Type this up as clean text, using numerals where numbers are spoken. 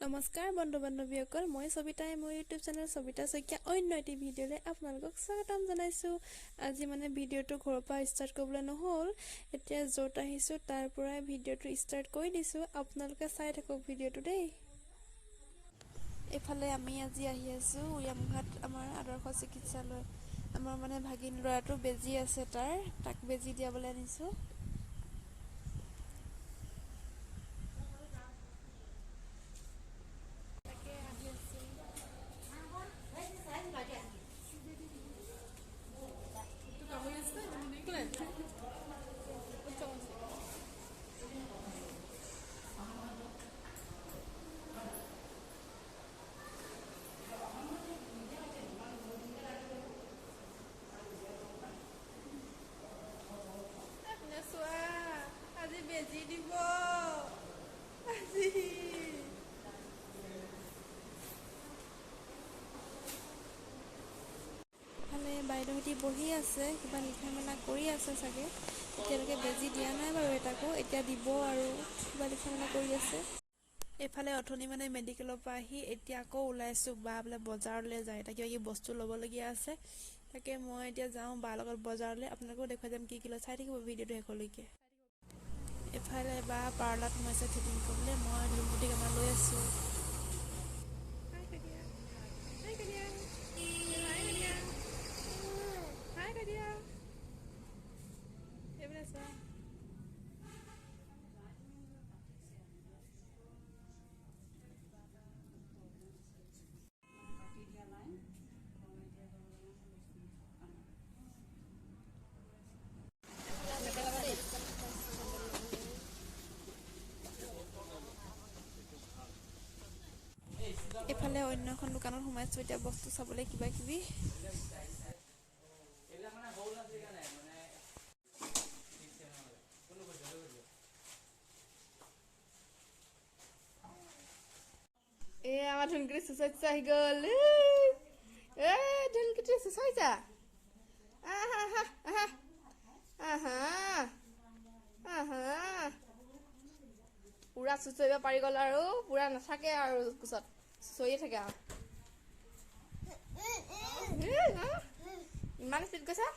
নমস্কাৰ বন্ধু বান্ধৱীসকল, মই সবিতাই মোৰ ইউটিউব চেনেল সাবিতাসাইকিয়া অন্য এটি ভিডিঅ'লৈ আপোনালোকক স্বাগতম জনাইছোঁ। আজি ভিডিঅ'টো ঘৰৰ পৰা ষ্টাৰ্ট কৰিবলৈ নহ'ল, এতিয়া য'ত আহিছোঁ তাৰ পৰাই ভিডিঅ'টো ষ্টাৰ্ট কৰি দিছোঁ। আপোনালোকে চাই থাকক ভিডিঅ'টো দেই। এইফালে আমি আজি আহি আছোঁ উৰিয়ামঘাট, আমাৰ আদৰ্শ চিকিৎসালয়। আমাৰ ভাগিন ল'ৰাটো বেজি আছে, তাক বেজি দিয়াবলৈ আনিছোঁ। আজি বেজি দিব আজি। ইফালে বাইদেউহঁতি বহি আছে, কিবা লিখা মেলা কৰি আছে চাগে। এতিয়ালৈকে বেজি দিয়া নাই বাৰু এটাকো, এতিয়া দিব আৰু কিবা লিখা মেলা কৰি আছে। এইফালে অথনি মেডিকেলৰ পৰা আহি এতিয়া আকৌ ওলাইছোঁ, বা বোলে বজাৰলৈ যায়, এতিয়া কিবা কিবি বস্তু ল'বলগীয়া আছে। তাকে মই এতিয়া যাওঁ বাৰ লগত বজাৰলৈ, আপোনালোকেও দেখুৱাই যাম কি লয়। চাই থাকিব ভিডিঅ'টো শেষলৈকে। এফালে বা পাৰ্লাৰত সোমাইছে থ্ৰেডিং কৰিবলৈ, মই লুমুটি কামাৰ লৈ আছোঁ। এইফালে অন্য এখন দোকানত সোমাইছোঁ, এতিয়া বস্তু চাবলৈ কিবা কিবি। আমাৰ ধুনকুটি চুচাইছা আহি গ'ল। ধুনকুটি চুচাইছা, পুৰা চুচৰিব পাৰি গ'ল আৰু পুৰা নাথাকে আৰু কোচত চুচৰিয়ে থাকে আৰু। ইমান স্পীড কৈছা।